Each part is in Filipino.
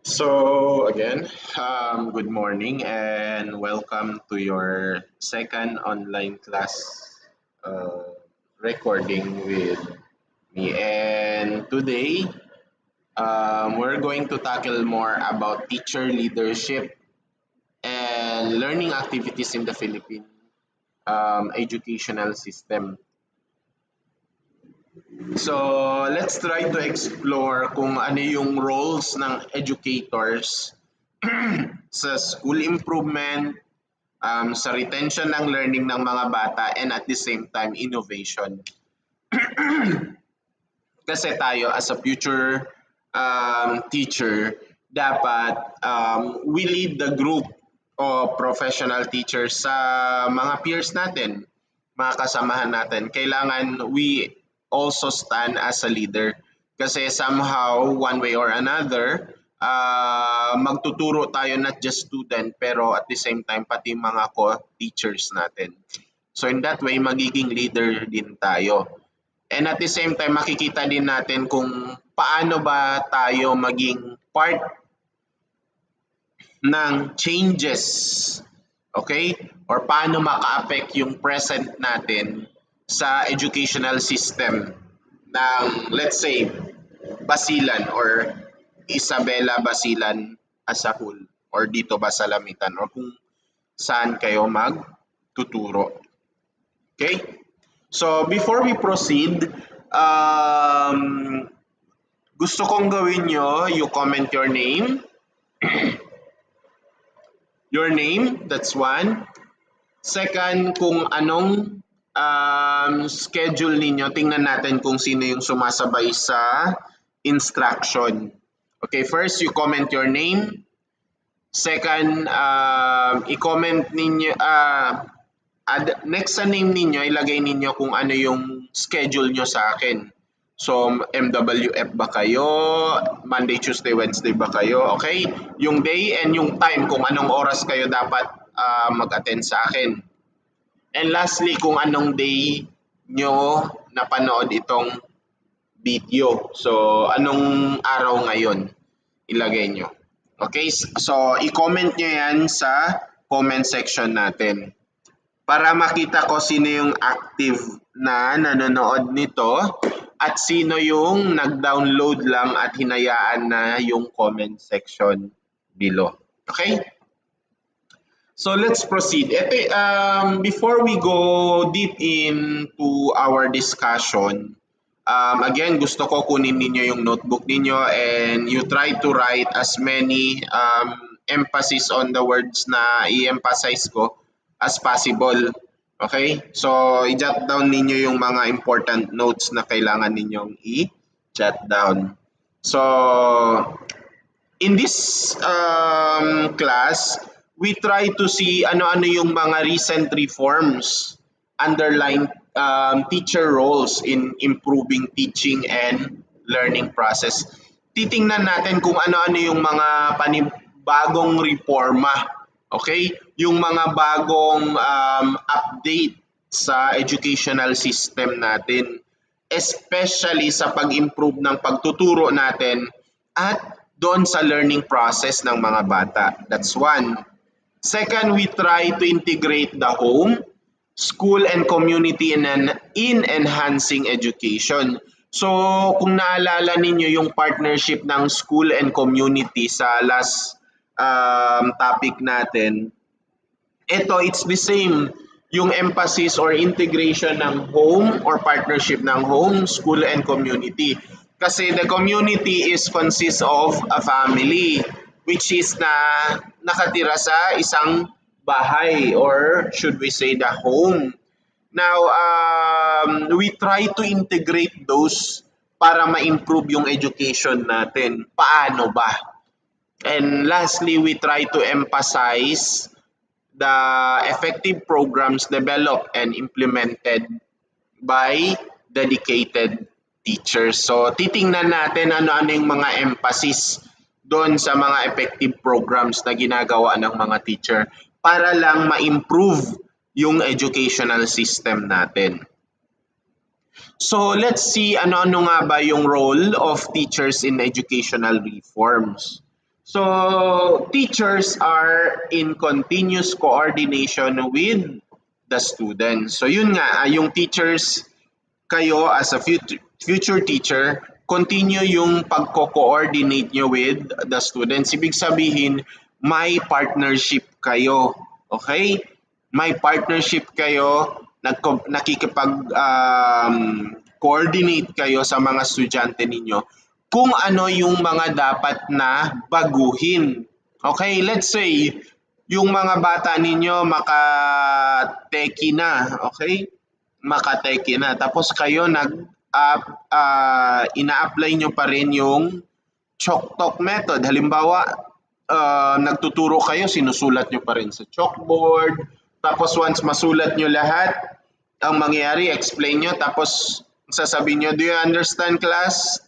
So again, good morning and welcome to your second online class uh, recording with me. And today, we're going to tackle more about teacher leadership and learning activities in the Philippine educational system. So let's try to explore kung ano yung roles ng educators sa school improvement, sa retention ng learning ng mga bata, and at the same time, innovation. Kasi tayo as a future teacher, dapat we lead the group o professional teachers sa mga peers natin, mga kasamahan natin. Kailangan we also stand as a leader. Kasi somehow, one way or another, magtuturo tayo not just student pero at the same time pati mga co-teachers natin. So in that way, magiging leader din tayo. And at the same time, makikita din natin kung paano ba tayo maging part ng changes, okay? Or paano maka-affect yung present natin sa educational system ng, let's say, Basilan or Isabela Basilan as a whole or dito ba sa Lamitan or kung saan kayo magtuturo. Okay? So before we proceed, gusto kong gawin nyo, you comment your name, that's one. Second, kung anong schedule ninyo, tingnan natin kung sino yung sumasabay sa instruction. Okay, first you comment your name. Second, i-comment ninyo, next sa name ninyo, ilagay ninyo kung ano yung schedule nyo sa akin. So, MWF ba kayo? Monday, Tuesday, Wednesday ba kayo? Okay? Yung day and yung time kung anong oras kayo dapat mag-attend sa akin. And lastly, kung anong day nyo napanood itong video. So, anong araw ngayon ilagay nyo. Okay? So, i-comment nyo yan sa comment section natin. Para makita ko sino yung active na nanonood nito at sino yung nag-download lang at hinayaan na yung comment section below. Okay? So let's proceed. Before we go deep into our discussion, again, gusto ko kunin ninyo yung notebook ninyo and you try to write as many emphasis on the words na i-emphasize ko as possible. Okay? So, i-jot down ninyo yung mga important notes na kailangan ninyong i-jot down. So, in this class, we try to see ano-ano yung mga recent reforms underlying teacher roles in improving teaching and learning process. Titingnan natin kung ano-ano yung mga panibagong reforma, okay? Yung mga bagong update sa educational system natin, especially sa pag-improve ng pagtuturo natin at doon sa learning process ng mga bata. That's one. Second, we try to integrate the home, school, and community in enhancing education. So, kung naalala ninyo yung partnership ng school and community sa last topic natin, it's the same. Yung emphasis or integration ng home or partnership ng home, school, and community. Kasi the community consists of a family which is nakatira sa isang bahay or should we say the home. Now, we try to integrate those para ma-improve yung education natin. Paano ba? And lastly, we try to emphasize the effective programs developed and implemented by dedicated teachers. So, titingnan natin ano-ano yung mga emphasis doon sa mga effective programs na ginagawa ng mga teacher para lang ma-improve yung educational system natin. So, let's see ano-ano nga ba yung role of teachers in educational reforms. So, teachers are in continuous coordination with the students. So, yun nga, yung teachers, kayo as a future teacher, continue yung pagko-coordinate nyo with the students. Ibig sabihin, may partnership kayo. Okay? May partnership kayo, nakikipag-coordinate kayo sa mga estudyante ninyo kung ano yung mga dapat na baguhin. Okay, let's say, yung mga bata ninyo makateki na, okay? Makateki na. Tapos kayo ina-apply nyo pa rin yung chalk talk method. Halimbawa, nagtuturo kayo, sinusulat nyo pa rin sa chalkboard. Tapos once masulat nyo lahat, ang mangyayari, explain nyo. Tapos sasabihin nyo, do you understand class?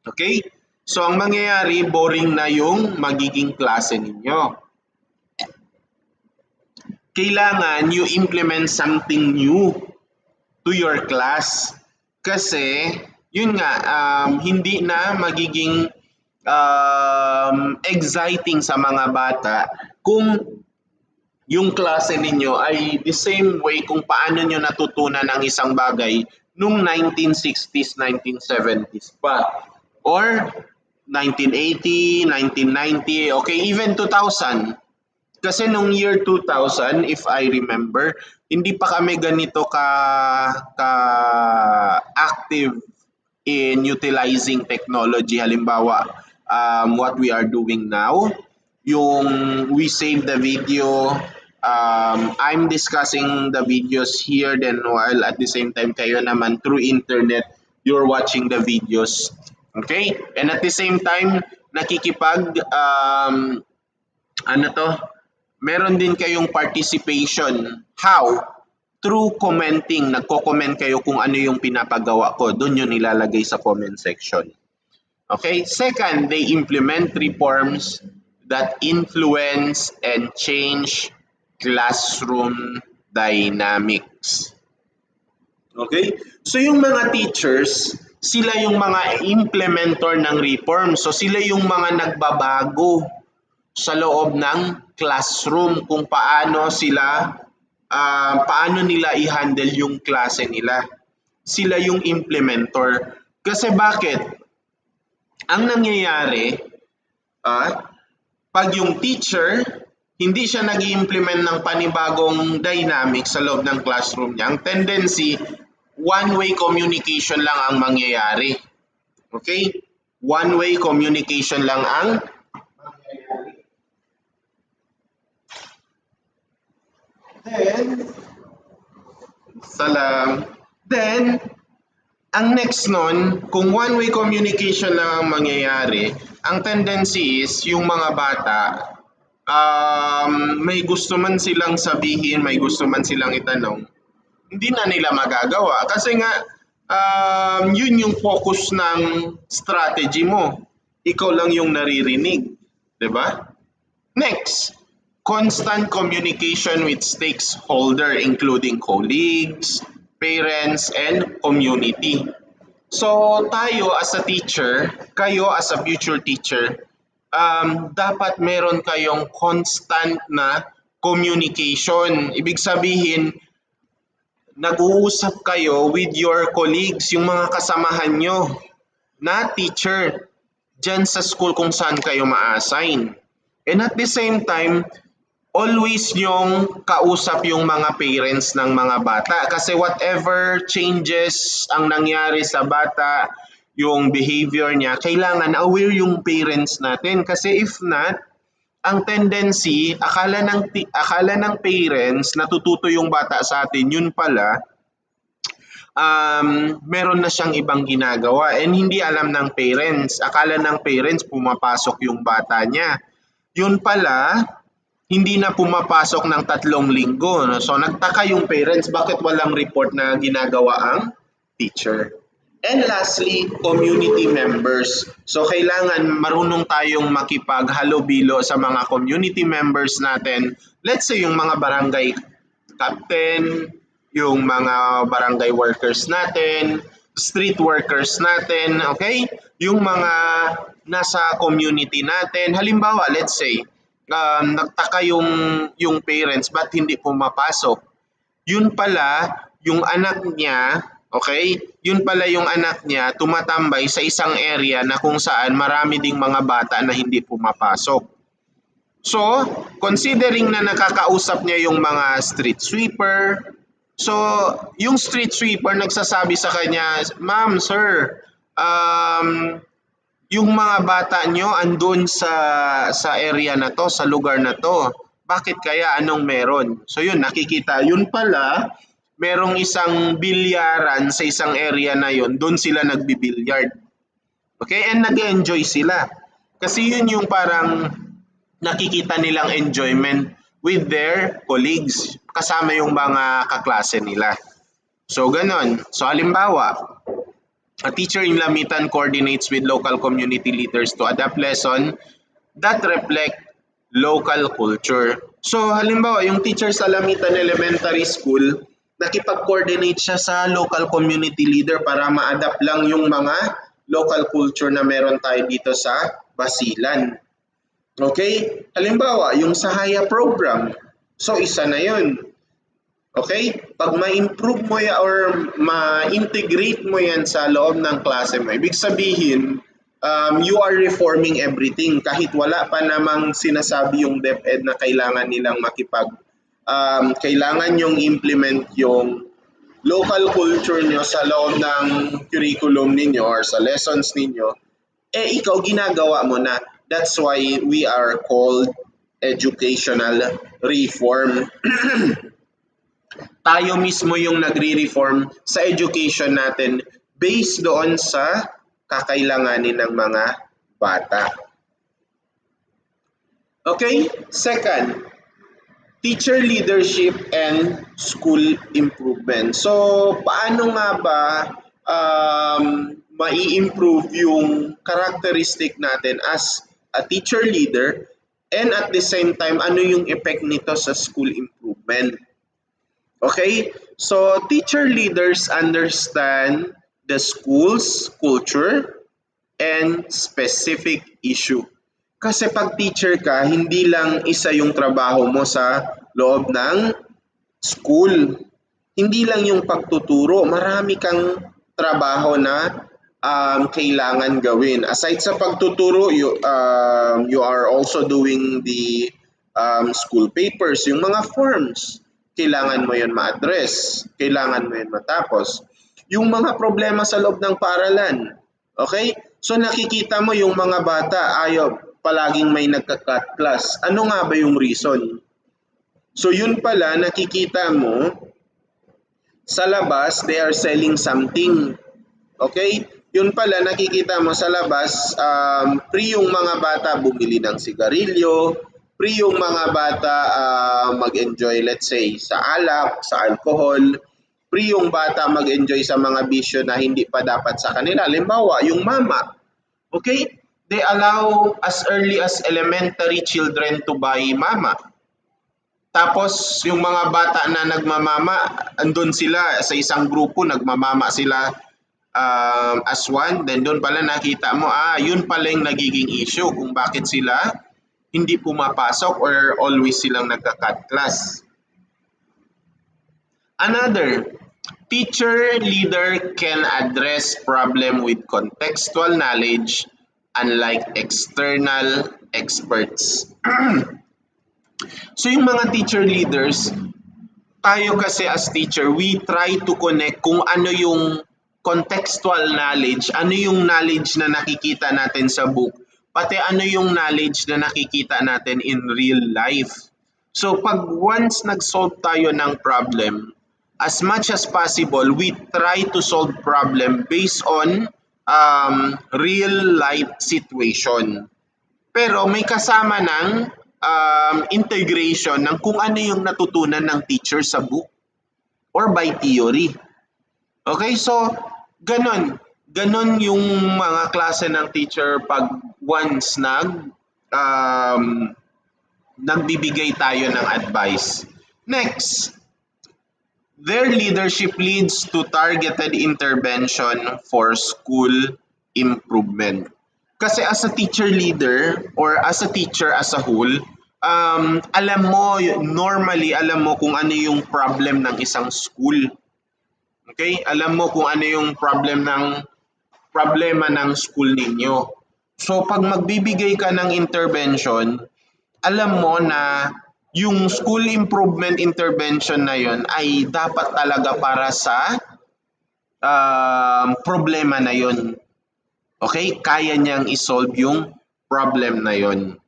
Okay? So ang mangyayari, boring na yung magiging klase ninyo. Kailangan you implement something new to your class. Kasi, yun nga, hindi na magiging exciting sa mga bata kung yung klase ninyo ay the same way kung paano nyo natutunan ang isang bagay nung 1960s, 1970s pa. Or 1980, 1990, okay, even 2000. Kasi nung year 2000, if I remember, hindi pa kami ganito ka-active in utilizing technology. Halimbawa, what we are doing now, yung we save the video, I'm discussing the videos here, then while at the same time kayo naman through internet, you're watching the videos. Okay? And at the same time, meron din kayong participation. How? Through commenting. Nagko-comment kayo kung ano yung pinapagawa ko. Doon yun nilalagay sa comment section. Okay? Second, they implement reforms that influence and change classroom dynamics. Okay? So yung mga teachers, sila yung mga implementor ng reform. So sila yung mga nagbabago sa loob ng classroom kung paano nila i-handle yung klase nila. Sila yung implementor. Kasi bakit? Ang nangyayari, pag yung teacher, hindi siya nag-i-implement ng panibagong dynamic sa loob ng classroom niya, ang tendency, one-way communication lang ang mangyayari. Okay? One-way communication lang ang mangyayari. Then, ang next nun, kung one-way communication lang ang mangyayari, ang tendency is yung mga bata, may gusto man silang sabihin, may gusto man silang itanong, hindi na nila magagawa. Kasi nga, yun yung focus ng strategy mo. Ikaw lang yung naririnig. Diba? Next, constant communication with stakeholder including colleagues, parents, and community. So tayo as a teacher, kayo as a future teacher, dapat meron kayong constant na communication. Ibig sabihin, nag-uusap kayo with your colleagues, yung mga kasamahan nyo na teacher dyan sa school kung saan kayo ma-assign. And at the same time, always yung kausap yung mga parents ng mga bata. Kasi whatever changes ang nangyari sa bata, yung behavior niya, kailangan aware yung parents natin. Kasi if not, ang tendency, akala ng parents, natututo yung bata sa atin, yun pala, meron na siyang ibang ginagawa and hindi alam ng parents. Akala ng parents, pumapasok yung bata niya. Yun pala, hindi na pumapasok ng 3 linggo. No? So nagtaka yung parents, bakit walang report na ginagawa ang teacher? And lastly, community members. So kailangan marunong tayong makipaghalubilo sa mga community members natin. Let's say yung mga barangay captain, yung mga barangay workers natin, street workers natin, okay? Yung mga nasa community natin. Halimbawa, let's say, nagtaka yung parents ba't hindi pumapasok. Yun pala, yung anak niya, okay? Yun pala yung anak niya tumatambay sa isang area na kung saan marami ding mga bata na hindi pumapasok. So, considering na nakakausap niya yung mga street sweeper, so yung street sweeper nagsasabi sa kanya, "Ma'am, sir, yung mga bata nyo andun sa area na to, sa lugar na to. Bakit kaya? Anong meron?" So yun, nakikita. Yun pala, merong isang bilyaran sa isang area na yun. Doon sila nagbibilyard. Okay? And nag-enjoy sila. Kasi yun yung parang nakikita nilang enjoyment with their colleagues. Kasama yung mga kaklase nila. So ganon. So halimbawa, a teacher in Lamitan coordinates with local community leaders to adapt lesson that reflect local culture. So halimbawa, yung teacher sa Lamitan Elementary School, nakipag-coordinate siya sa local community leader para ma-adapt lang yung mga local culture na meron tayo dito sa Basilan. Okay? Halimbawa, yung Sahaya program. So isa na yun. Okay? Pag ma-improve mo yan or ma-integrate mo yan sa loob ng klase mo, ibig sabihin, you are reforming everything. Kahit wala pa namang sinasabi yung DepEd na kailangan nilang kailangan yung implement yung local culture nyo sa loob ng curriculum ninyo or sa lessons ninyo, ikaw ginagawa mo na. That's why we are called educational reform. Tayo mismo yung nagre-reform sa education natin based doon sa kakailanganin ng mga bata. Okay? Second, teacher leadership and school improvement. So, paano nga ba mai-improve yung characteristic natin as a teacher leader, and at the same time, ano yung effect nito sa school improvement? Okay? So, teacher leaders understand the school's culture and specific issue. Kasi pag teacher ka, hindi lang isa yung trabaho mo sa loob ng school. Hindi lang yung pagtuturo, marami kang trabaho na kailangan gawin. Aside sa pagtuturo, you are also doing the school papers, yung mga forms. Kailangan mo yun ma-address, kailangan mo yun matapos. Yung mga problema sa loob ng paaralan, okay? So nakikita mo yung mga bata, palaging may nagka-cut class. Ano nga ba yung reason? So yun pala, nakikita mo, sa labas, they are selling something. Okay? Yun pala, nakikita mo sa labas, free yung mga bata bumili ng sigarilyo, free yung mga bata mag-enjoy, let's say, sa alak, sa alcohol, free yung bata mag-enjoy sa mga bisyo na hindi pa dapat sa kanila. Halimbawa, yung mama, okay? They allow as early as elementary children to buy mama. Tapos, yung mga bata na nagmamama, andun sila sa isang grupo, nagmamama sila as one. Then doon pala nakita mo, yun pala yung nagiging issue kung bakit sila hindi pumapasok or always silang nagka-cut class. Another, teacher leader can address problem with contextual knowledge unlike external experts. So yung mga teacher leaders, tayo kasi as teacher, we try to connect kung ano yung contextual knowledge, ano yung knowledge na nakikita natin sa book, pati ano yung knowledge na nakikita natin in real life. So pag once nag-solve tayo ng problem, as much as possible, we try to solve problem based on real life situation. Pero may kasama ng integration ng kung ano yung natutunan ng teacher sa book or by theory. Okay, so ganon yung mga klase ng teacher pag once nagbibigay tayo ng advice. Next, their leadership leads to targeted intervention for school improvement. Kasi as a teacher leader or as a teacher as a whole, alam mo, normally alam mo kung ano yung problem ng isang school. Okay? Alam mo kung ano yung problema ng school ninyo. So pag magbibigay ka ng intervention, alam mo na yung school improvement intervention na yon ay dapat talaga para sa problema na yon. Okay? Kaya niyang isolve yung problem na yon.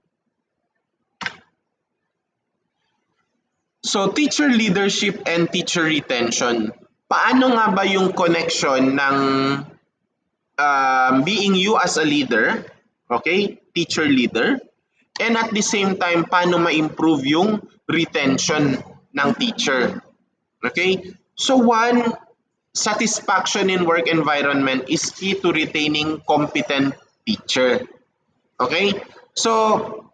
So, teacher leadership and teacher retention. Paano nga ba yung connection ng being you as a leader, okay, teacher leader, and at the same time, paano ma-improve yung retention ng teacher? Okay? So one, satisfaction in work environment is key to retaining competent teacher. Okay? So,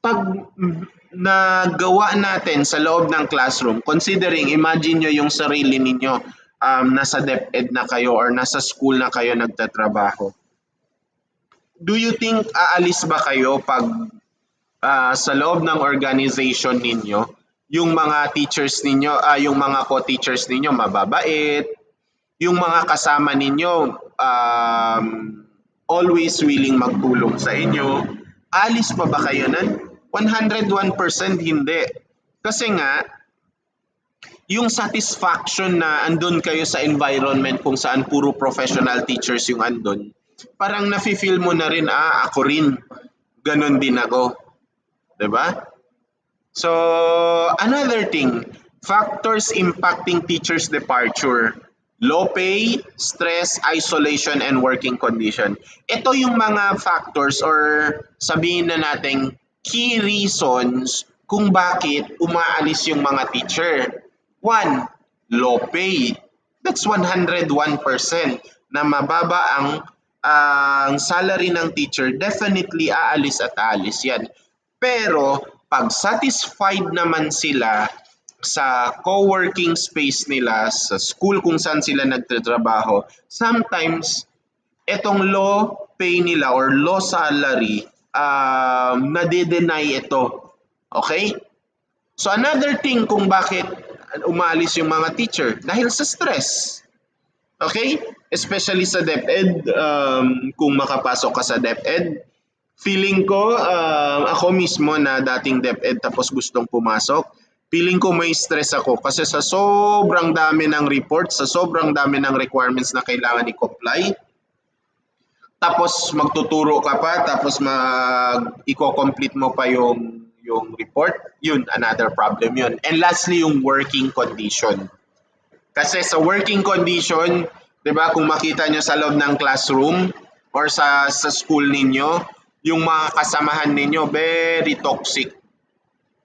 pag nagawa natin sa loob ng classroom, considering, imagine nyo yung sarili ninyo, nasa DepEd na kayo or nasa school na kayo nagtatrabaho. Do you think aalis ba kayo pag sa loob ng organization ninyo, yung mga teachers ninyo, yung mga co-teachers ninyo mababait, yung mga kasama ninyo always willing magtulong sa inyo, alis pa ba kayo nun? 101% hindi. Kasi nga, yung satisfaction na andun kayo sa environment kung saan puro professional teachers yung andun, parang nafe-feel mo na rin, ako rin, ganun din ako. 'Di ba? So, another thing, factors impacting teachers' departure. Low pay, stress, isolation, and working condition. Ito yung mga factors or sabihin na natin key reasons kung bakit umaalis yung mga teacher. One, low pay. That's 101% na mababa ang salary ng teacher. Definitely aalis at aalis yan. Pero pag satisfied naman sila sa co-working space nila, sa school kung saan sila nagtatrabaho, sometimes etong low pay nila or low salary, nade-deny ito. Okay? So another thing kung bakit umalis yung mga teacher, dahil sa stress. Okay? Especially sa DepEd, kung makapasok ka sa DepEd, feeling ko, ako mismo na dating DepEd tapos gustong pumasok, feeling ko may stress ako kasi sa sobrang dami ng reports, sa sobrang dami ng requirements na kailangan i-comply, tapos magtuturo ka pa, tapos i-complete mo pa yung report, yun, another problem yun. And lastly, yung working condition. Kasi sa working condition, di ba, kung makita nyo sa loob ng classroom or sa school ninyo, yung mga kasamahan ninyo, very toxic.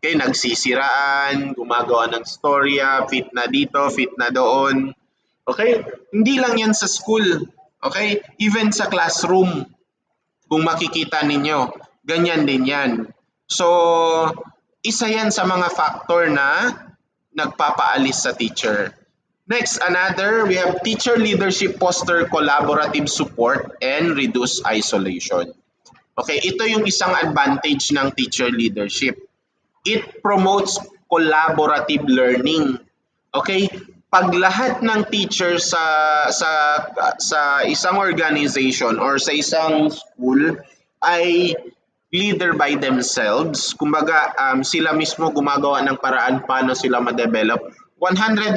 Okay, nagsisiraan, gumagawa ng storya, fit na dito, fit na doon. Okay, hindi lang yan sa school. Okay, even sa classroom, kung makikita ninyo, ganyan din yan. So, isa yan sa mga factor na nagpapaalis sa teacher. Next, another, we have teacher leadership foster collaborative support and reduce isolation. Okay, ito yung isang advantage ng teacher leadership. It promotes collaborative learning. Okay? Pag lahat ng teachers sa isang organization or sa isang school ay leader by themselves, kumbaga sila mismo gumagawa ng paraan paano sila ma-develop, 101%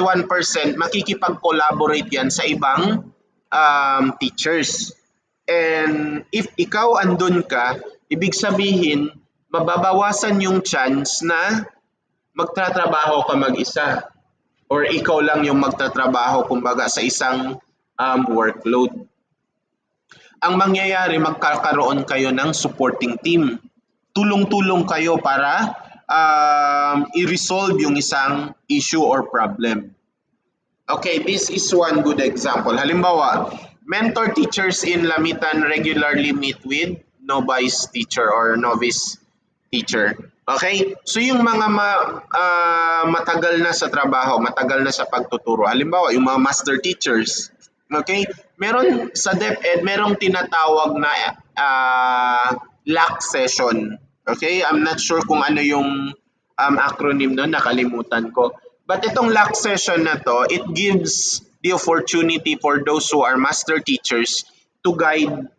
makikipag-collaborate yan sa ibang teachers. And if ikaw andun ka, ibig sabihin, mababawasan yung chance na magtatrabaho ka mag-isa or ikaw lang yung magtatrabaho kumbaga sa isang workload. Ang mangyayari, magkakaroon kayo ng supporting team. Tulong-tulong kayo para i-resolve yung isang issue or problem. Okay, this is one good example. Halimbawa, mentor teachers in Lamitan regularly meet with novice teacher or novice teacher. Okay? So yung mga matagal na sa trabaho, matagal na sa pagtuturo. Halimbawa, yung mga master teachers. Okay? Meron sa DepEd, merong tinatawag na LAC session. Okay? I'm not sure kung ano yung acronym nun, nakalimutan ko. But itong LAC session na to, it gives the opportunity for those who are master teachers to guide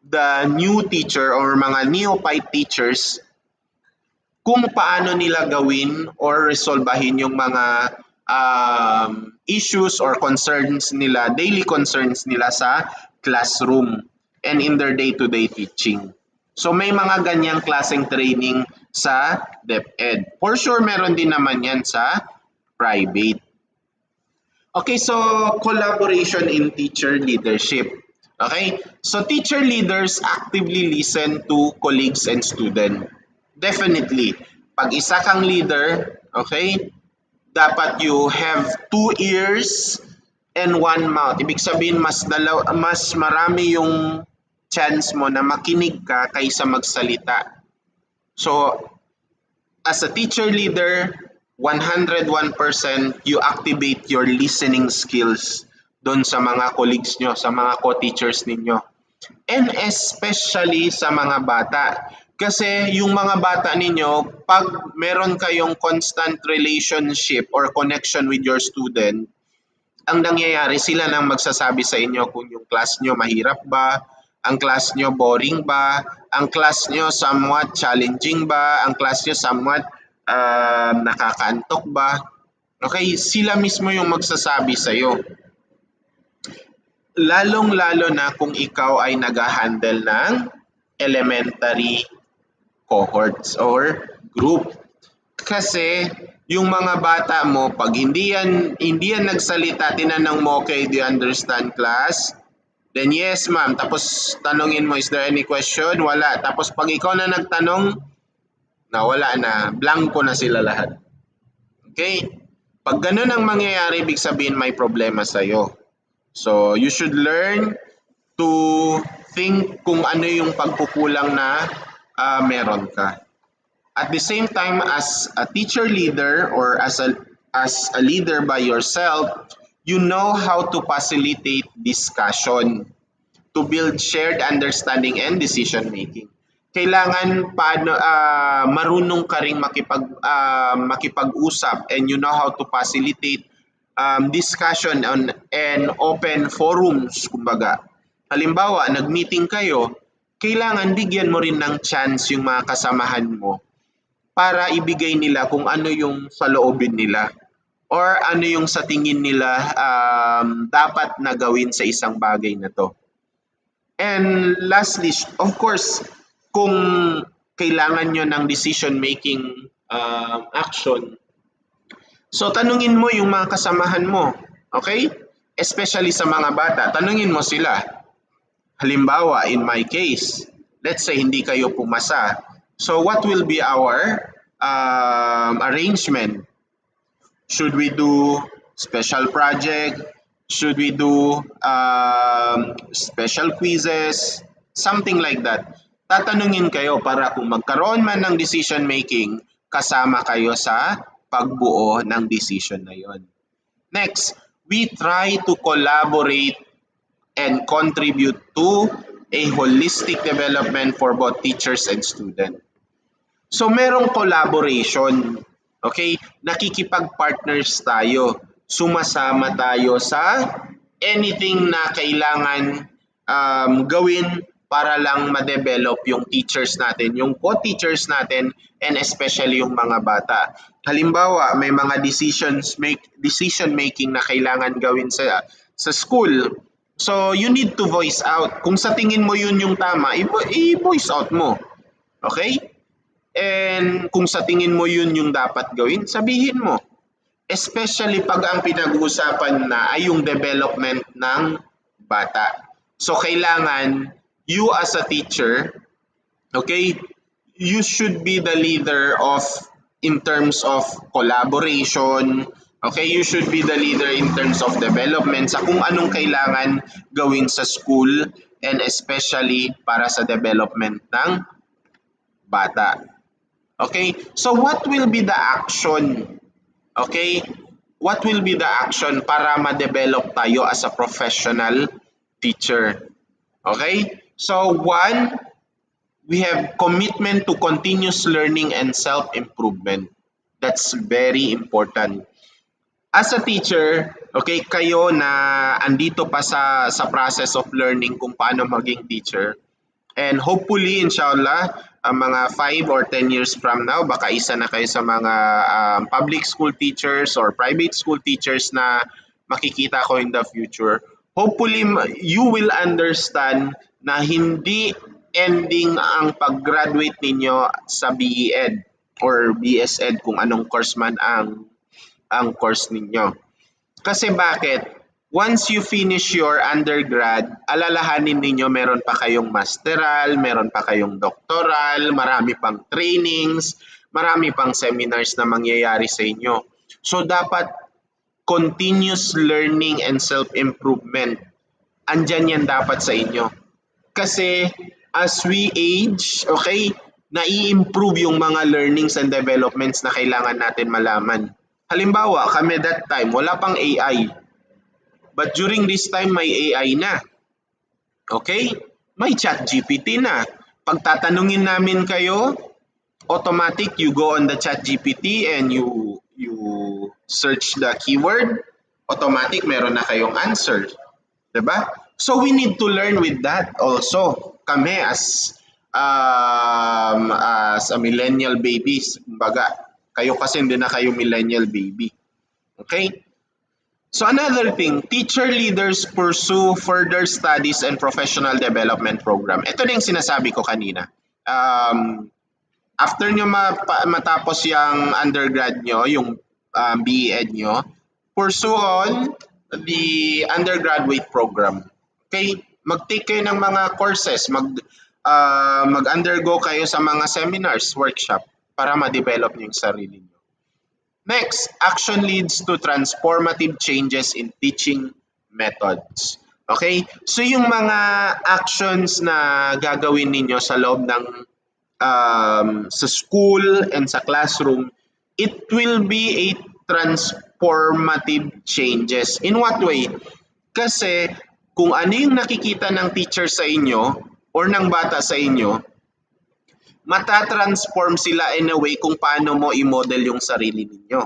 the new teacher or mga neophyte teachers kung paano nila gawin or resolbahin yung mga issues or concerns nila, daily concerns nila sa classroom and in their day-to-day teaching. So may mga ganyang klaseng training sa DepEd. For sure, meron din naman yan sa private. Okay, so collaboration in teacher leadership. Okay, so teacher leaders actively listen to colleagues and students. Definitely, pag isa kang leader, okay, dapat you have 2 ears and 1 mouth. Ibig sabihin, mas marami yung chance mo na makinig ka kaysa magsalita. So, as a teacher leader, 101% you activate your listening skills doon sa mga colleagues nyo, sa mga co-teachers ninyo. And especially sa mga bata. Kasi yung mga bata ninyo, pag meron kayong constant relationship or connection with your student, ang nangyayari sila nang magsasabi sa inyo kung yung class nyo mahirap ba, ang class nyo boring ba, ang class nyo somewhat challenging ba, ang class nyo somewhat nakakaantok ba. Okay, sila mismo yung magsasabi sa iyo. Lalong-lalo na kung ikaw ay nag-handle ng elementary cohorts or group. Kasi yung mga bata mo, pag hindi yan nagsalita, tinanong mo, okay, do you understand class? Then yes ma'am. Tapos tanungin mo, is there any question? Wala. Tapos pag ikaw na nagtanong, wala na. Blanco na sila lahat. Okay? Pag ganun ang mangyayari, ibig sabihin may problema sa'yo. So, you should learn to think kung ano yung pagkukulang na meron ka. At the same time, as a teacher leader or as a leader by yourself, you know how to facilitate discussion to build shared understanding and decision making. Kailangan marunong ka ring makipag-usap and you know how to facilitate discussion and open forums, kumbaga. Halimbawa, nag-meeting kayo, kailangan bigyan mo rin ng chance yung mga kasamahan mo para ibigay nila kung ano yung saloobin nila or ano yung sa tingin nila dapat na gawin sa isang bagay na to. And lastly, of course, kung kailangan nyo ng decision-making action, so tanungin mo yung mga kasamahan mo, okay? Especially sa mga bata, tanungin mo sila. Halimbawa, in my case, let's say hindi kayo pumasa. So what will be our arrangement? Should we do special project? Should we do special quizzes? Something like that. Tatanungin kayo para kung magkaroon man ng decision making, kasama kayo sa pagbuo ng decision na yon. Next, we try to collaborate and contribute to a holistic development for both teachers and students. So merong collaboration, okay? Nakikipag-partners tayo, sumasama tayo sa anything na kailangan gawin para lang ma-develop yung teachers natin, yung co-teachers natin, and especially yung mga bata. Halimbawa, may mga decision making na kailangan gawin sa school. So, you need to voice out. Kung sa tingin mo yun yung tama, i-voice out mo. Okay? And kung sa tingin mo yun yung dapat gawin, sabihin mo. Especially pag ang pinag-uusapan na ay yung development ng bata. So, kailangan you as a teacher, okay, you should be the leader in terms of collaboration, okay, you should be the leader in terms of development sa kung anong kailangan gawin sa school and especially para sa development ng bata. Okay, so what will be the action? Okay, what will be the action para ma-develop tayo as a professional teacher? Okay? So one, we have commitment to continuous learning and self-improvement. That's very important. As a teacher, okay, kayo na andito pa sa process of learning kung paano maging teacher. And hopefully, inshallah, mga 5 or 10 years from now, baka isa na kayo sa mga public school teachers or private school teachers na makikita ko in the future. Hopefully, you will understand na hindi ending ang pag-graduate ninyo sa BE Ed or BS Ed kung anong course man ang course ninyo. Kasi bakit? Once you finish your undergrad, alalahanin ninyo meron pa kayong masteral, meron pa kayong doctoral, marami pang trainings, marami pang seminars na mangyayari sa inyo. So dapat continuous learning and self-improvement. Andyan yan dapat sa inyo. Kasi as we age, okay, nai-improve yung mga learnings and developments na kailangan natin malaman. Halimbawa, kami that time, wala pang AI. But during this time, may AI na. Okay? May ChatGPT na. Pag tatanungin namin kayo, automatic, you go on the ChatGPT and you search the keyword, automatic, meron na kayong answer. Diba? So we need to learn with that also. Kami as a millennial babies, kumbaga, kayo kasi hindi na kayo millennial baby. Okay? So another thing, teacher leaders pursue further studies and professional development program. Ito na yung sinasabi ko kanina. After nyo matapos yung undergrad nyo, yung BE Ed nyo, pursue on the undergraduate program. Okay? Mag-take kayo ng mga courses, mag-undergo kayo sa mga seminars, workshop, para ma-develop nyo yung sarili nyo. Next, action leads to transformative changes in teaching methods. Okay? So yung mga actions na gagawin ninyo sa loob ng sa school and sa classroom, it will be a transformative changes. In what way? Kasi kung ano yung nakikita ng teacher sa inyo or ng bata sa inyo, matatransform sila in a way kung paano mo i-model yung sarili ninyo.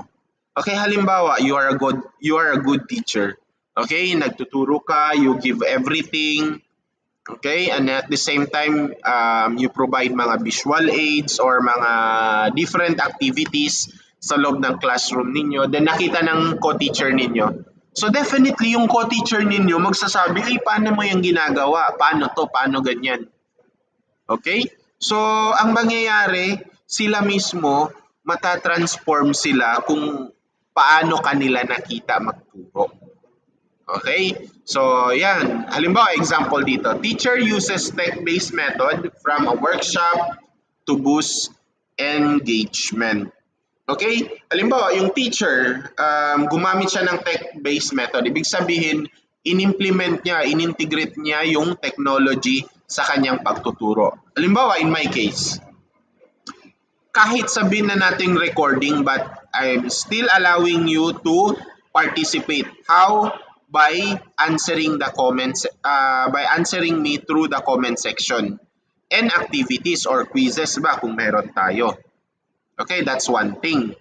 Okay, halimbawa, you are a good teacher. Okay, nagtuturo ka, you give everything. Okay, and at the same time, you provide mga visual aids or mga different activities sa loob ng classroom ninyo. Then nakita ng co-teacher ninyo. So definitely, yung co-teacher ninyo magsasabi, hey, paano mo yung ginagawa? Paano to? Paano ganyan? Okay? So, ang mangyayari, sila mismo, matatransform sila kung paano kanila nakita magturo. Okay? So, yan. Halimbawa, example dito. Teacher uses tech-based method from a workshop to boost engagement. Okay? Halimbawa, yung teacher, gumamit siya ng tech-based method. Ibig sabihin, in-implement niya, in-integrate niya yung technology sa kanyang pagtuturo. Halimbawa, in my case, kahit sabihin na nating recording but I'm still allowing you to participate. How? By answering the comments, by answering me through the comment section and activities or quizzes ba kung meron tayo. Okay, that's one thing.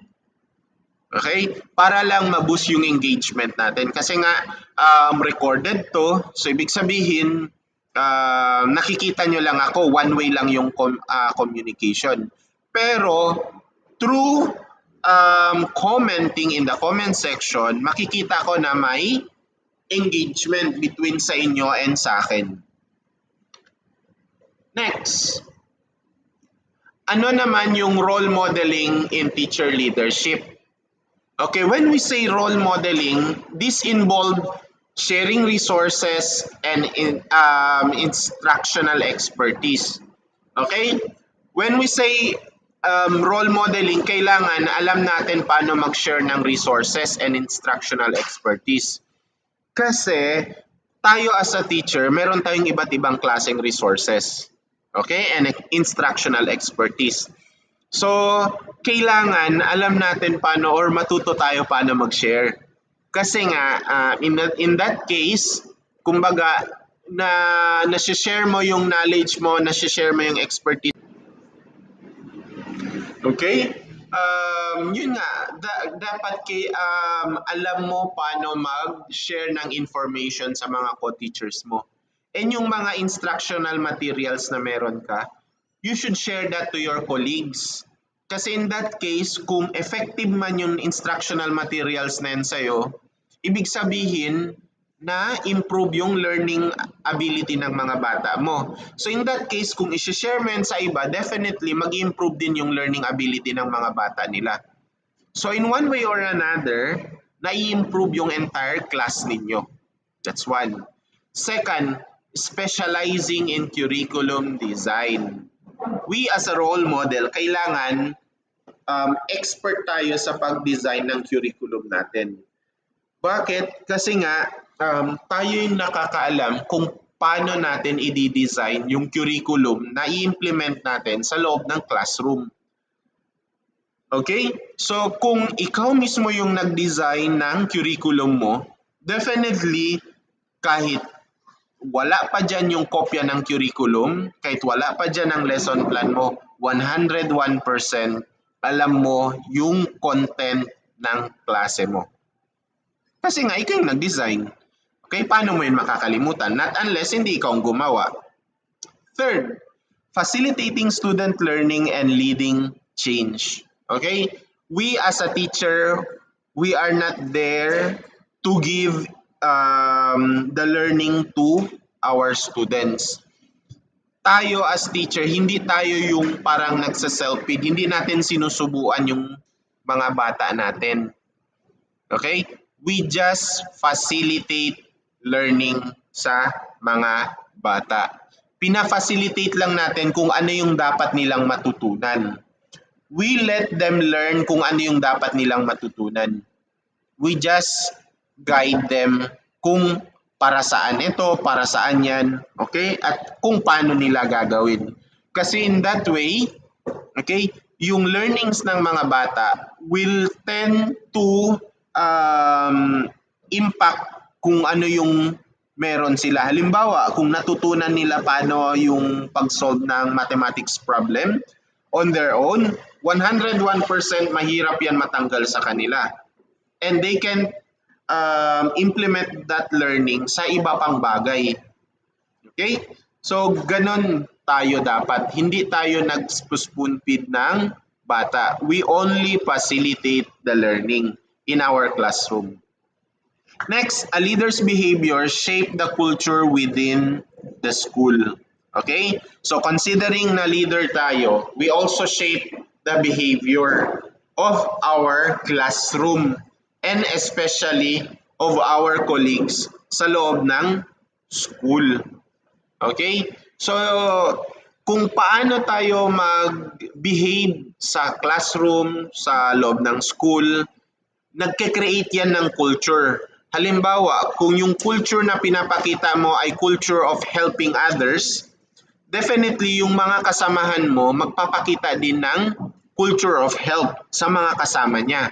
Okay? Para lang ma-boost yung engagement natin. Kasi nga, recorded to. So, ibig sabihin, nakikita nyo lang ako, one way lang yung communication. Pero, through commenting in the comment section, makikita ko na may engagement between sa inyo and sa akin. Next. Ano naman yung role modeling in teacher leadership? Okay, when we say role modeling, this involves sharing resources and instructional expertise. Okay? When we say role modeling, kailangan alam natin paano mag-share ng resources and instructional expertise. Kasi tayo as a teacher, meron tayong iba't ibang klaseng resources. Okay? And instructional expertise. So, kailangan alam natin paano or matuto tayo paano mag-share. Kasi nga, in that case, kumbaga, na nasi-share mo yung knowledge mo, nasi-share mo yung expertise. Okay? Yun nga, dapat alam mo paano mag-share ng information sa mga co-teachers mo. And yung mga instructional materials na meron ka, you should share that to your colleagues. Kasi in that case, kung effective man yung instructional materials na yan sa'yo, ibig sabihin na improve yung learning ability ng mga bata mo. So in that case, kung isi-share mo yan sa iba, definitely mag-improve din yung learning ability ng mga bata nila. So in one way or another, nai-improve yung entire class ninyo. That's one. Second, specializing in curriculum design. We as a role model, kailangan expert tayo sa pag-design ng curriculum natin. Bakit? Kasi nga, tayo yung nakakaalam kung paano natin i-design yung curriculum na i-implement natin sa loob ng classroom. Okay? So, kung ikaw mismo yung nag-design ng curriculum mo, definitely, kahit wala pa dyan yung kopya ng curriculum, kahit wala pa dyan ang lesson plan mo, 101% alam mo yung content ng klase mo. Kasi nga, ikaw yung nag-design. Okay, paano mo yun makakalimutan? Not unless hindi ikaw ang gumawa. Third, facilitating student learning and leading change. Okay, we as a teacher, we are not there to give the learning to our students. Tayo as teacher, hindi tayo yung parang nagsa-self-feed, hindi natin sinusubuan yung mga bata natin. Okay? We just facilitate learning sa mga bata. Pina-facilitate lang natin kung ano yung dapat nilang matutunan. We let them learn kung ano yung dapat nilang matutunan. We just guide them kung para saan ito, para saan yan, okay? At kung paano nila gagawin. Kasi in that way, okay, yung learnings ng mga bata will tend to impact kung ano yung meron sila. Halimbawa, kung natutunan nila paano yung pag-solve ng mathematics problem on their own, 101% mahirap yan matanggal sa kanila. And they can implement that learning sa iba pang bagay. Okay? So, ganon tayo dapat. Hindi tayo nag-spoon feed ng bata. We only facilitate the learning in our classroom. Next, a leader's behavior shape the culture within the school. Okay? So, considering na leader tayo, we also shape the behavior of our classroom and especially of our colleagues sa loob ng school. Okay? So, kung paano tayo mag-behave sa classroom, sa loob ng school, nagke-create yan ng culture. Halimbawa, kung yung culture na pinapakita mo ay culture of helping others, definitely yung mga kasamahan mo magpapakita din ng culture of help sa mga kasama niya.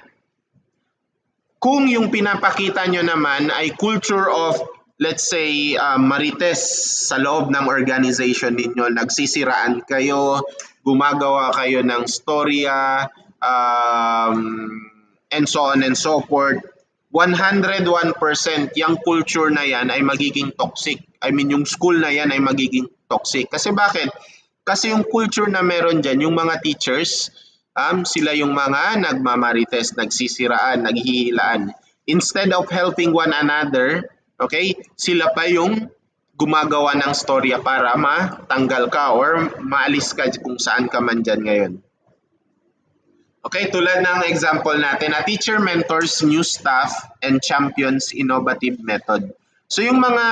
Kung yung pinapakita nyo naman ay culture of, let's say, marites sa loob ng organization ninyo, nagsisiraan kayo, gumagawa kayo ng storya, and so on and so forth, 101% yung culture na yan ay magiging toxic. I mean, yung school na yan ay magiging toxic. Kasi bakit? Kasi yung culture na meron dyan, yung mga teachers, sila yung mga nagmamarites, nagsisiraan, naghihilaan. Instead of helping one another, okay, sila pa yung gumagawa ng storya para matanggal ka or maalis ka kung saan ka man dyan ngayon. Okay, tulad ng example natin, a teacher mentors new staff and champions innovative method. So yung mga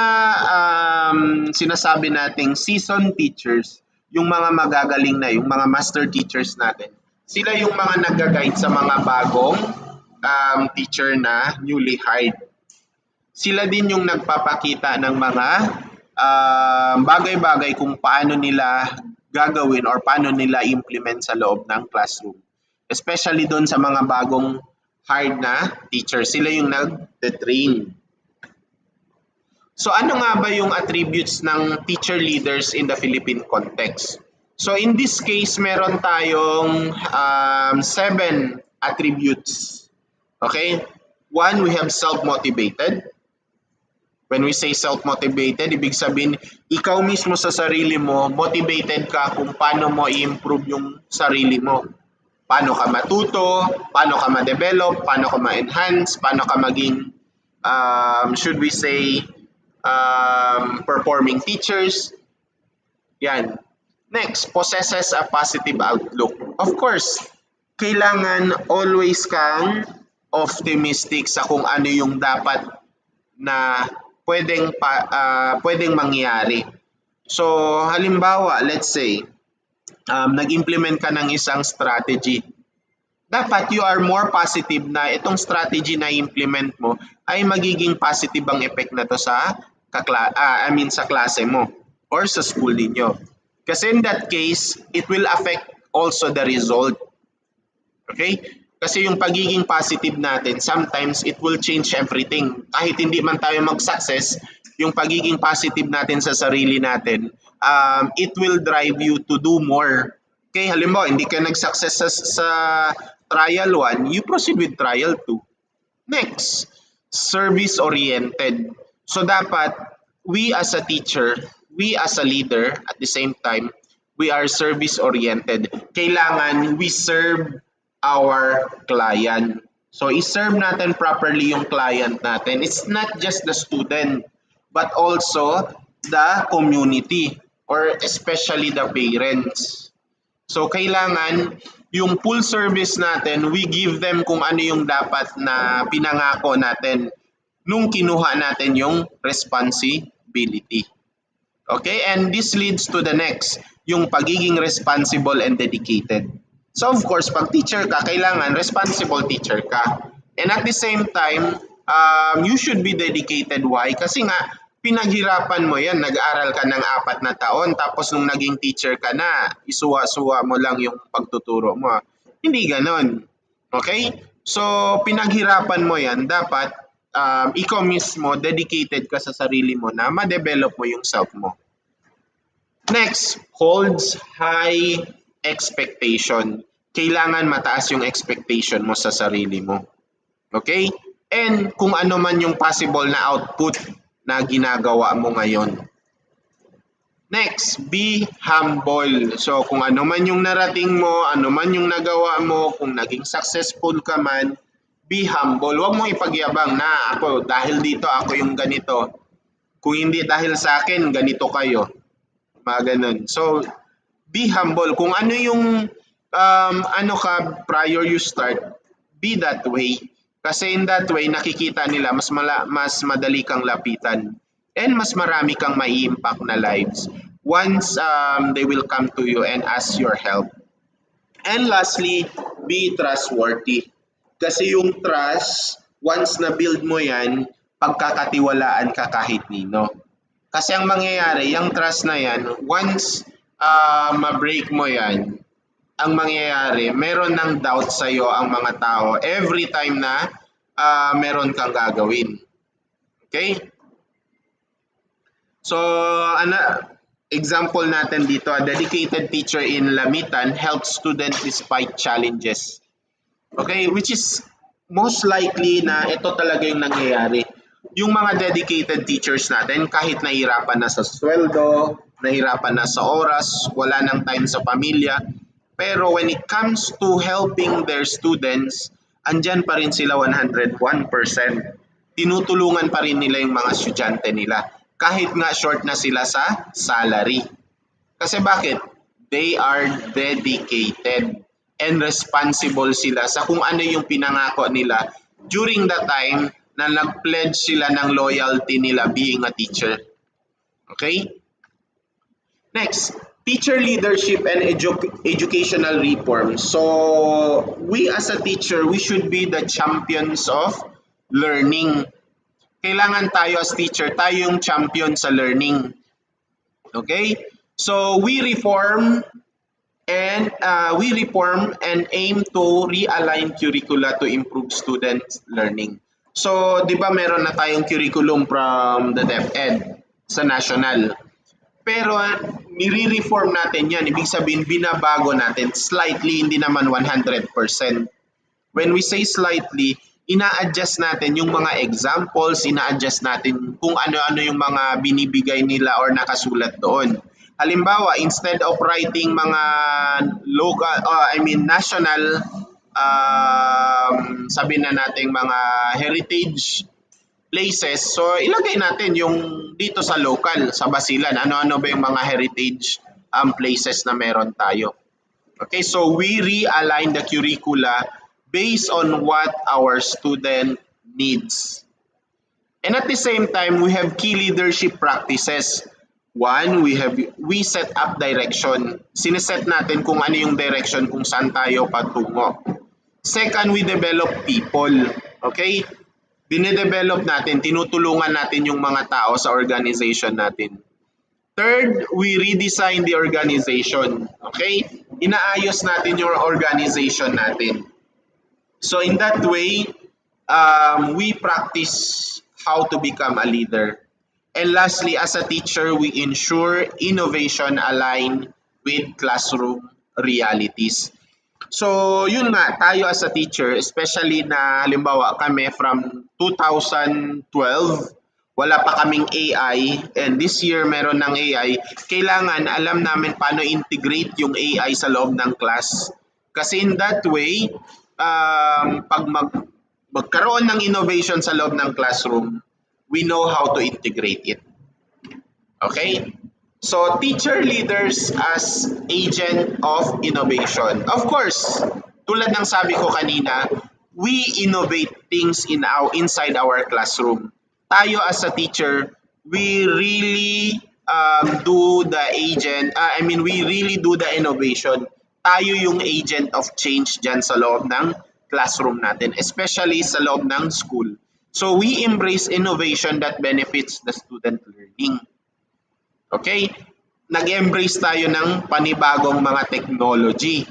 sinasabi nating seasoned teachers, yung mga magagaling na, yung mga master teachers natin, sila yung mga nag-guide sa mga bagong teacher na newly hired. Sila din yung nagpapakita ng mga bagay-bagay kung paano nila gagawin or paano nila implement sa loob ng classroom. Especially doon sa mga bagong hired na teacher. Sila yung nag-train. So ano nga ba yung attributes ng teacher leaders in the Philippine context? So in this case, meron tayong 7 attributes. Okay? One, we have self-motivated. When we say self-motivated, ibig sabihin, ikaw mismo sa sarili mo, motivated ka kung paano mo i-improve yung sarili mo. Paano ka matuto, paano ka ma-develop, paano ka ma-enhance, paano ka maging, should we say, performing teachers. Yan. Next, possesses a positive outlook. Of course, kailangan always kang optimistic sa kung ano yung dapat na pwedeng mangyari. So, halimbawa, let's say, nag-implement ka ng isang strategy. Dapat you are more positive na itong strategy na implement mo ay magiging positive ang effect na to sa sa klase mo or sa school ninyo. Kasi in that case, it will affect also the result. Okay? Kasi yung pagiging positive natin, sometimes it will change everything. Kahit hindi man tayo mag-success, yung pagiging positive natin sa sarili natin, it will drive you to do more. Okay, halimbawa, hindi ka nag-success sa trial 1, you proceed with trial 2. Next, service-oriented. So dapat, we as a teacher, we as a leader, at the same time, we are service-oriented. Kailangan we serve our client. So i-serve natin properly yung client natin. It's not just the student, but also the community or especially the parents. So kailangan yung full service natin, we give them kung ano yung dapat na pinangako natin nung kinuha natin yung responsibility. Okay, and this leads to the next, yung pagiging responsible and dedicated. So of course, pag teacher ka, kailangan responsible teacher ka. And at the same time, you should be dedicated. Why? Kasi nga, pinaghirapan mo yan, nag-aral ka ng 4 na taon, tapos nung naging teacher ka na, isuwa-suwa mo lang yung pagtuturo mo. Hindi ganon. Okay? So, pinaghirapan mo yan, dapat ikaw mismo, dedicated ka sa sarili mo na ma-develop mo yung self mo. Next, holds high expectation. Kailangan mataas yung expectation mo sa sarili mo. Okay? And kung ano man yung possible na output na ginagawa mo ngayon. Next, be humble. So kung ano man yung narating mo, ano man yung nagawa mo, kung naging successful ka man, be humble. Huwag mong ipagyabang na ako, dahil dito ako yung ganito. Kung hindi dahil sa akin, ganito kayo. Mga ganun. So, be humble. Kung ano yung ano ka prior you start, be that way. Kasi in that way, nakikita nila mas madali kang lapitan and mas marami kang mai-impact na lives once they will come to you and ask your help. And lastly, be trustworthy. Kasi yung trust, once na-build mo yan, pagkakatiwalaan ka kahit nino. Kasi ang mangyayari, yung trust na yan, once ma-break mo yan, ang mangyayari, meron ng doubt sa iyo ang mga tao every time na meron kang gagawin. Okay? So, example natin dito, a dedicated teacher in Lamitan helps students despite challenges. Okay? Which is most likely na ito talaga yung nangyayari. Yung mga dedicated teachers natin, kahit nahirapan na sa sweldo, nahirapan na sa oras, wala nang time sa pamilya, pero when it comes to helping their students, andyan pa rin sila 101%. Tinutulungan pa rin nila yung mga estudyante nila. Kahit nga short na sila sa salary. Kasi bakit? They are dedicated and responsible sila sa kung ano yung pinangako nila during the time na nag-pledge sila ng loyalty nila being a teacher. Okay? Next. Teacher leadership and educational reform. So, we as a teacher, we should be the champions of learning. Kailangan tayo as teacher, tayo yung champion sa learning. Okay? So, we reform and aim to realign curricula to improve students' learning. So, di ba meron na tayong curriculum from the DepEd sa national. Pero nire-reform natin yan. Ibig sabihin, binabago natin. Slightly, hindi naman 100%. When we say slightly, ina-adjust natin yung mga examples, ina-adjust natin kung ano-ano yung mga binibigay nila or nakasulat doon. Halimbawa, instead of writing mga local, national, sabihin na natin mga heritage places, so ilagay natin yung dito sa local, sa Basilan, ano-ano ba yung mga heritage places na meron tayo. Okay, so we realign the curricula based on what our student needs. And at the same time, we have key leadership practices. One, we set up direction. Sineset natin kung ano yung direction kung saan tayo patungo. Second, we develop people. Okay? Dinedevelop natin, tinutulungan natin yung mga tao sa organization natin. Third, we redesign the organization. Okay? Inaayos natin yung organization natin. So in that way, we practice how to become a leader. And lastly, as a teacher, we ensure innovation aligned with classroom realities. So yun nga, tayo as a teacher, especially na halimbawa kami from 2012, wala pa kaming AI, and this year meron ng AI, kailangan alam namin paano integrate yung AI sa loob ng class. Kasi in that way, pag magkaroon ng innovation sa loob ng classroom, we know how to integrate it. Okay? So, teacher leaders as agent of innovation. Of course, tulad ng sabi ko kanina, we innovate things inside our classroom. Tayo as a teacher, we really do the we really do the innovation. Tayo yung agent of change dyan sa loob ng classroom natin, especially sa loob ng school. So, we embrace innovation that benefits the student learning. Okay? Nag-embrace tayo ng panibagong mga technology.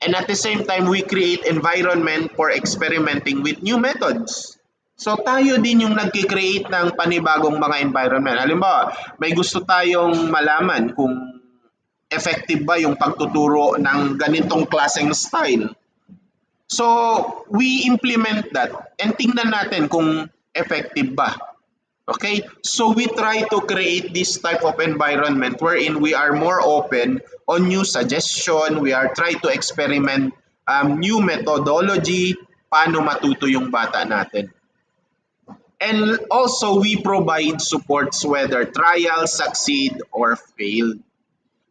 And at the same time, we create environment for experimenting with new methods. So tayo din yung nag-create ng panibagong mga environment. Halimbawa, may gusto tayong malaman kung effective ba yung pagtuturo ng ganitong klaseng style. So we implement that and tingnan natin kung effective ba. Okay, so we try to create this type of environment wherein we are more open on new suggestion, we are try to experiment new methodology, paano matuto yung bata natin. And also we provide supports whether trial, succeed, or fail.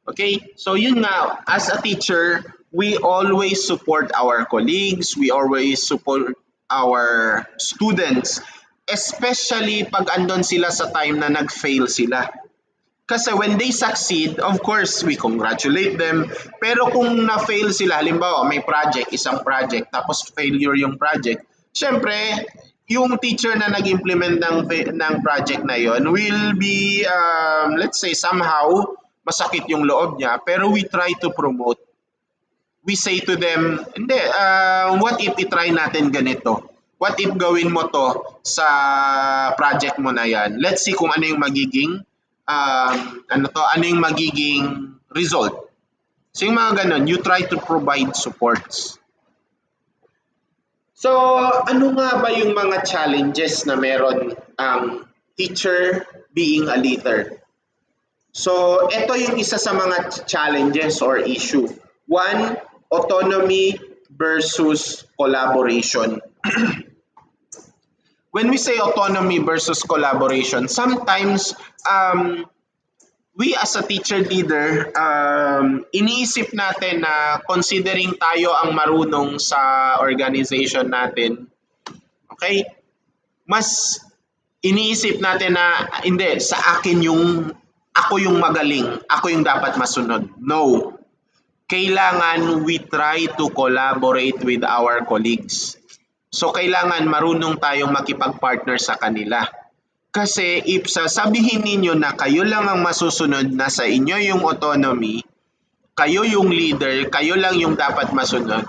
Okay, so yun nga, as a teacher, we always support our colleagues, we always support our students, especially pag andon sila sa time na nag-fail sila. Kasi when they succeed, of course, we congratulate them. Pero kung na-fail sila, halimbawa may project, isang project, tapos failure yung project, syempre, yung teacher na nag-implement ng project na yon will be, let's say, somehow, masakit yung loob niya. Pero we try to promote. We say to them, hindi, what if i-try natin ganito? What if gawin mo to sa project mo na yan? Let's see kung ano yung magiging ano yung magiging result. So yung mga ganun, you try to provide supports. So ano nga ba yung mga challenges na meron ang teacher being a leader? So ito yung isa sa mga challenges or issue. One, autonomy versus collaboration. When we say autonomy versus collaboration, sometimes we as a teacher leader, iniisip natin na considering tayo ang marunong sa organization natin, okay, mas iniisip natin na hindi, sa akin ako yung magaling, ako yung dapat masunod. No. Kailangan we try to collaborate with our colleagues. So kailangan marunong tayong makipag-partner sa kanila. Kasi if sasabihin ninyo na kayo lang ang masusunod, na sa inyo yung autonomy, kayo yung leader, kayo lang yung dapat masunod,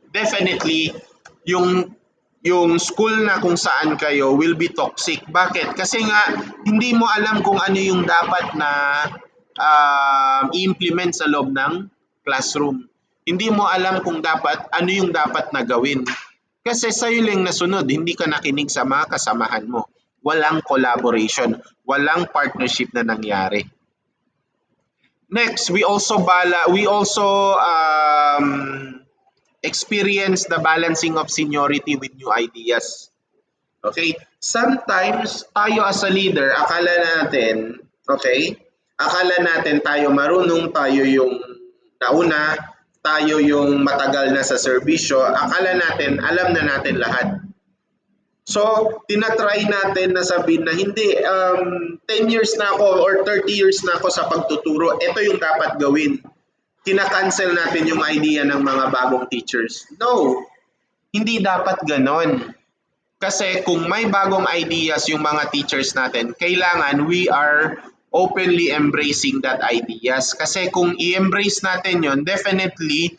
definitely yung yung school na kung saan kayo will be toxic. Bakit? Kasi nga hindi mo alam kung ano yung dapat na i-implement sa loob ng classroom. Hindi mo alam kung ano yung dapat na gawin. Kasi sa'yo lang nasunod, hindi ka nakinig sa mga kasamahan mo. Walang collaboration, walang partnership na nangyari. Next, we also experience the balancing of seniority with new ideas. Okay? Sometimes tayo as a leader, akala natin tayo marunong, tayo yung nauna, tayo yung matagal na sa serbisyo, akala natin alam na natin lahat. So, tinatry natin na sabihin na hindi, 10 years na ako or 30 years na ako sa pagtuturo, ito yung dapat gawin. Kina-cancel natin yung idea ng mga bagong teachers. No, hindi dapat ganon. Kasi kung may bagong ideas yung mga teachers natin, kailangan we are openly embracing that ideas. Kasi kung i-embrace natin yon, definitely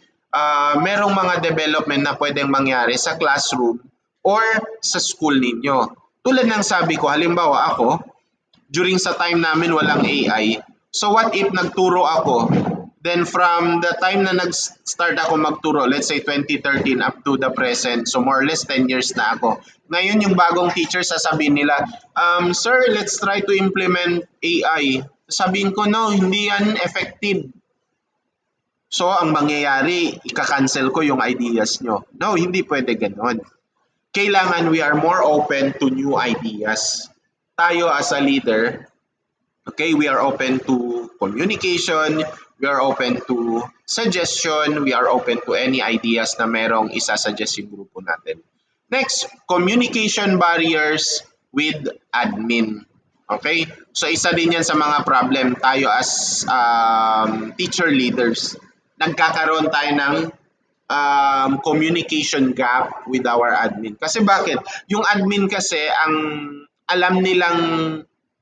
merong mga development na pwedeng mangyari sa classroom or sa school ninyo. Tulad ng sabi ko, halimbawa ako, during sa time namin walang AI. So what if nagturo ako? Then from the time na nag-start ako magturo, let's say 2013 up to the present, so more or less 10 years na ako. Ngayon yung bagong teacher sasabihin nila, sir, let's try to implement AI. Sabihin ko, no, hindi yan effective. So ang mangyayari, ika-cancel ko yung ideas nyo. No, hindi pwede ganon. Kailangan we are more open to new ideas. Tayo as a leader, okay, we are open to communication, we are open to suggestion, we are open to any ideas na merong isasuggest yung grupo natin. Next, communication barriers with admin. Okay? So isa din yan sa mga problem tayo as teacher leaders. Nagkakaroon tayo ng communication gap with our admin. Kasi bakit? Yung admin kasi ang alam nilang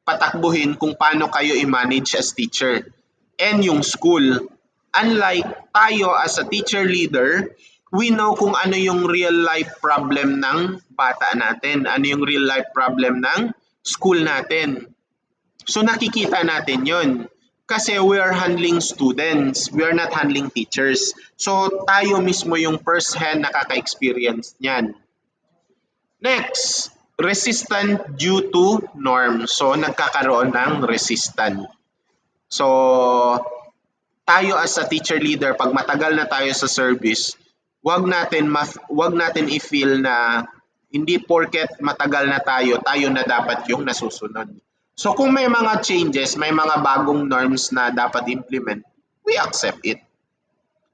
patakbuhin kung paano kayo i-manage as teacher. And yung school, unlike tayo as a teacher leader, we know kung ano yung real life problem ng bata natin, ano yung real life problem ng school natin. So nakikita natin yon. Kasi we are handling students, we are not handling teachers. So tayo mismo yung first hand nakaka-experience niyan. Next, resistant due to norm. So nagkakaroon ng resistant. So tayo as a teacher leader, pag matagal na tayo sa service, wag natin i-feel na hindi porket matagal na tayo na dapat yung nasusunod. So kung may mga changes, may mga bagong norms na dapat implement, we accept it.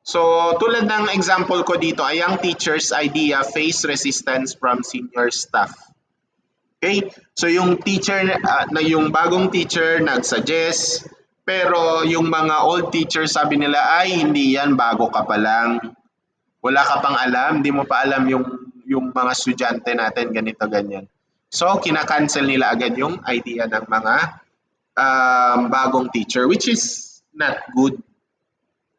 So tulad ng example ko dito, a young teacher's idea face resistance from senior staff. Okay? So yung teacher na yung bagong teacher nag-suggest, pero yung mga old teachers sabi nila, ay hindi yan, bago ka pa lang. Wala ka pang alam, hindi mo pa alam yung mga estudyante natin, ganito, ganyan. So, kina-cancel nila agad yung idea ng mga bagong teacher, which is not good.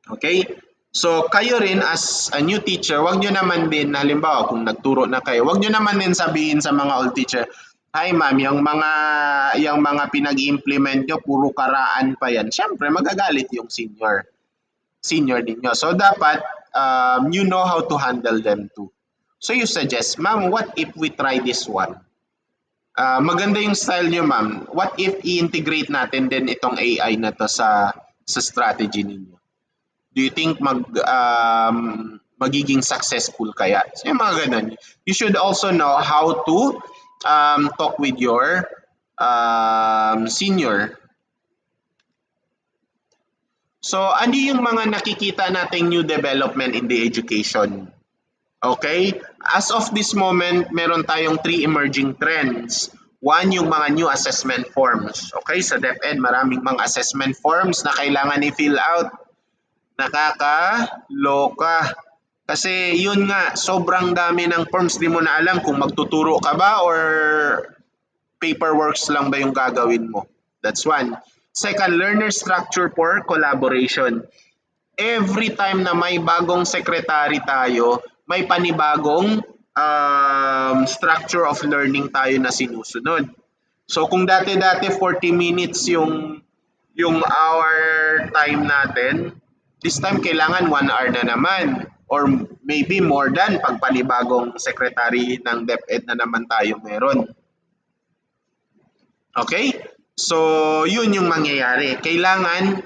Okay? So, kayo rin as a new teacher, wag nyo naman din, halimbawa, kung nagturo na kayo, wag nyo naman din sabihin sa mga old teacher, hi ma'am, yung mga pinag-implement nyo, puro karaan pa yan. Siyempre, magagalit yung senior ninyo. So, dapat, you know how to handle them too. So, you suggest, ma'am, what if we try this one? Maganda yung style nyo, ma'am. What if i-integrate natin din itong AI na to sa strategy ninyo? Do you think magiging successful kaya? So yung mga ganun. You should also know how to talk with your senior. So ano yung mga nakikita nating new development in the education? Okay? As of this moment, meron tayong 3 emerging trends. One, yung mga new assessment forms. Okay? Sa DepEd, maraming mga assessment forms na kailangan i-fill out. Nakakaloka. Kasi yun nga, sobrang dami ng forms, di mo na alam kung magtuturo ka ba or paperworks lang ba yung gagawin mo. That's one. Second, learner structure for collaboration. Every time na may bagong secretary tayo, may panibagong structure of learning tayo na sinusunod. So kung dati-dati 40 minutes yung hour time natin, this time kailangan 1 hour na naman or maybe more than pag panibagong secretary ng DepEd na naman tayo meron. Okay? So, yun yung mangyayari. Kailangan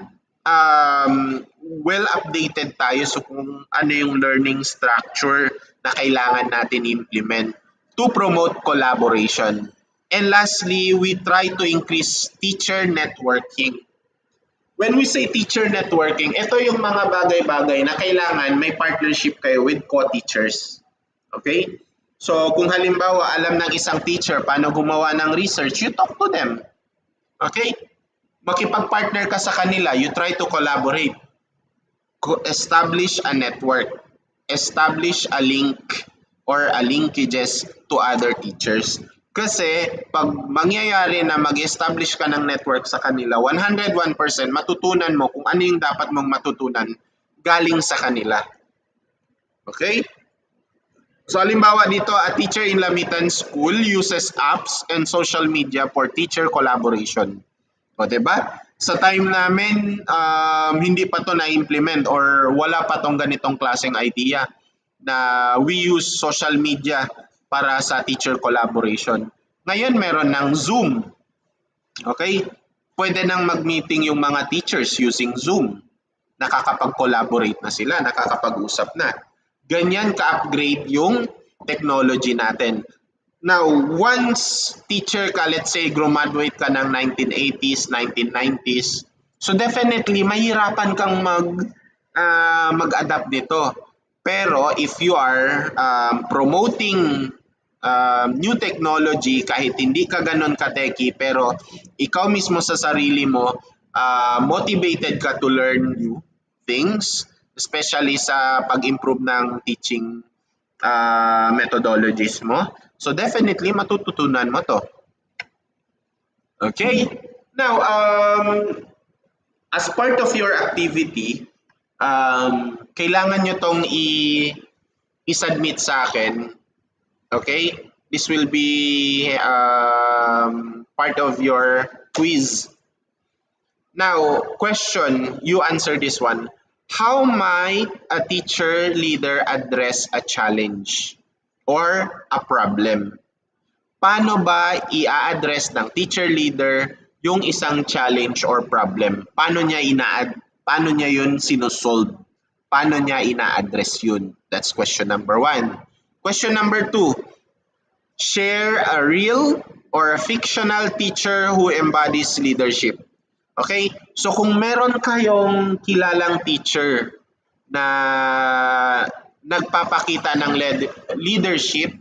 well updated tayo so kung ano yung learning structure na kailangan natin implement to promote collaboration. And lastly, we try to increase teacher networking. When we say teacher networking, ito yung mga bagay-bagay na kailangan may partnership kayo with co-teachers. Okay? So, kung halimbawa alam ng isang teacher paano gumawa ng research, you talk to them. Okay? Makipag-partner ka sa kanila, you try to collaborate. Establish a network. Establish a link or a linkages to other teachers. Kasi pag mangyayari na mag-establish ka ng network sa kanila, 101% matutunan mo kung ano yung dapat mong matutunan galing sa kanila. Okay? So halimbawa dito, a teacher in Lamitan School uses apps and social media for teacher collaboration. O diba? Sa time namin, hindi pa to na-implement or wala pa tong ganitong klaseng idea na we use social media para sa teacher collaboration. Ngayon meron ng Zoom. Okay? Pwede nang mag-meeting yung mga teachers using Zoom. Nakakapag-collaborate na sila, nakakapag-usap na. Ganyan ka-upgrade yung technology natin. Now, once teacher ka, let's say graduate ka ng 1980s, 1990s, so definitely mahirapan kang mag-adapt nito. Pero if you are promoting new technology, kahit hindi ka ganun ka-techy, pero ikaw mismo sa sarili mo, motivated ka to learn new things, especially sa pag-improve ng teaching methodologies mo. So definitely matututunan mo to. Okay? Now, as part of your activity, kailangan nyo tong i-submit sa akin. Okay? This will be part of your quiz. Now, question, you answer this one. How might a teacher leader address a challenge or a problem? Paano ba i-address ng teacher leader yung isang challenge or problem? Paano niya yun sinusolve? Paano niya ina-address yun? That's question number 1. Question number 2. Share a real or a fictional teacher who embodies leadership. Okay? So kung meron kayong kilalang teacher na nagpapakita ng leadership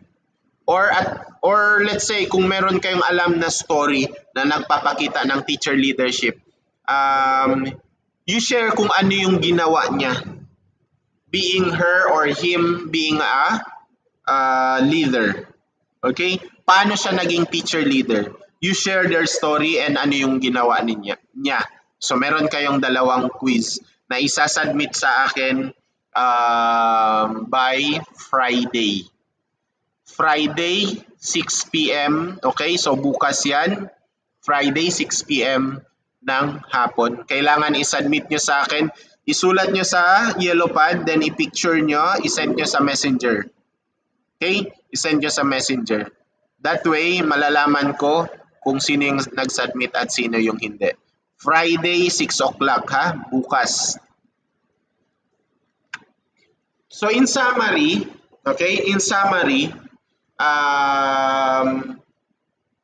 or let's say kung meron kayong alam na story na nagpapakita ng teacher leadership, you share kung ano yung ginawa niya, being her or him being a leader. Okay? Paano siya naging teacher leader? You share their story and ano yung ginawa niya. So meron kayong dalawang quiz na isasubmit sa akin by Friday. Friday, 6 p.m. Okay? So bukas yan. Friday, 6 p.m. ng hapon. Kailangan isubmit nyo sa akin. Isulat nyo sa yellow pad, then i-picture nyo, isend nyo sa messenger. Okay? Isend nyo sa messenger. That way, malalaman ko kung sino yung nag-submit at sino yung hindi. Friday, 6 o'clock ha? Bukas. So in summary, okay? In summary,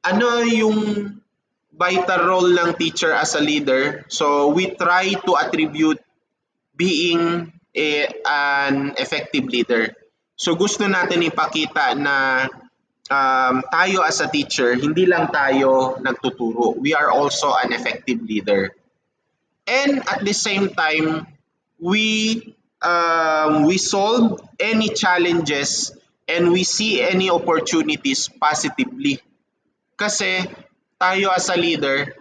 ano yung vital role ng teacher as a leader? So we try to attribute being an effective leader. So gusto natin ipakita na tayo as a teacher, hindi lang tayo nagtuturo. We are also an effective leader. And at the same time, we solve any challenges and we see any opportunities positively. Kasi tayo as a leader,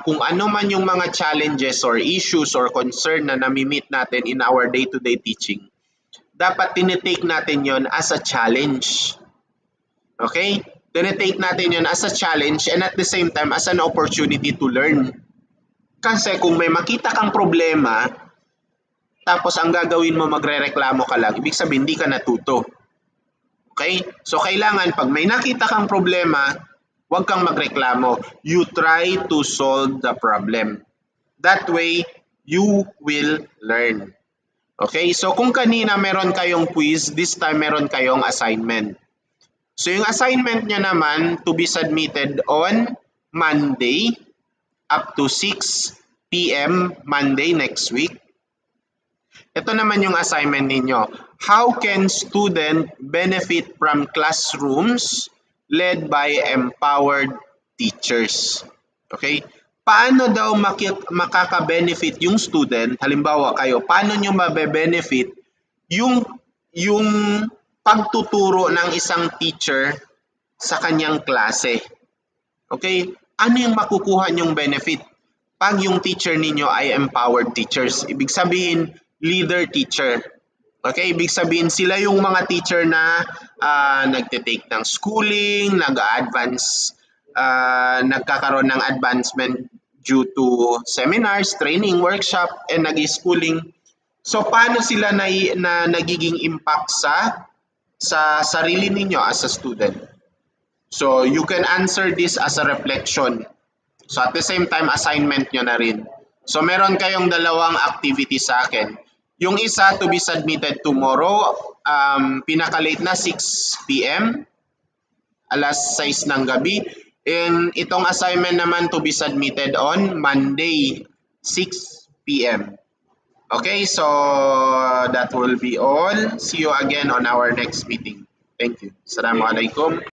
kung ano man yung mga challenges or issues or concern na nami-meet natin in our day-to-day teaching, dapat tinitake natin yon as a challenge. Okay? Tinitake natin yon as a challenge and at the same time as an opportunity to learn. Kasi kung may makita kang problema, tapos ang gagawin mo magrereklamo ka lang, ibig sabihin hindi ka natuto. Okay? So kailangan pag may nakita kang problema, huwag kang magreklamo. You try to solve the problem. That way, you will learn. Okay? So kung kanina meron kayong quiz, this time meron kayong assignment. So yung assignment nyo naman to be submitted on Monday up to 6 p.m. Monday next week. Ito naman yung assignment ninyo. How can student benefit from classrooms led by empowered teachers? Okay? Paano daw makaka-benefit yung student? Halimbawa kayo, paano nyo mabe-benefit yung pagtuturo ng isang teacher sa kanyang klase? Okay? Ano yung makukuha nyong benefit pag yung teacher ninyo ay empowered teachers? Ibig sabihin, leader teacher. Okay? Ibig sabihin, sila yung mga teacher na nagtitake ng schooling, nag-advance, nagkakaroon ng advancement due to seminars, training, workshop, and nag-schooling. So, paano sila na nagiging impact sa sarili ninyo as a student? So, you can answer this as a reflection. So, at the same time, assignment nyo na rin. So, meron kayong dalawang activity sa akin. Yung isa to be submitted tomorrow, pinaka-late na 6 p.m. alas 6 ng gabi. And itong assignment naman to be submitted on Monday 6 p.m. Okay, so that will be all. See you again on our next meeting. Thank you. Assalamualaikum.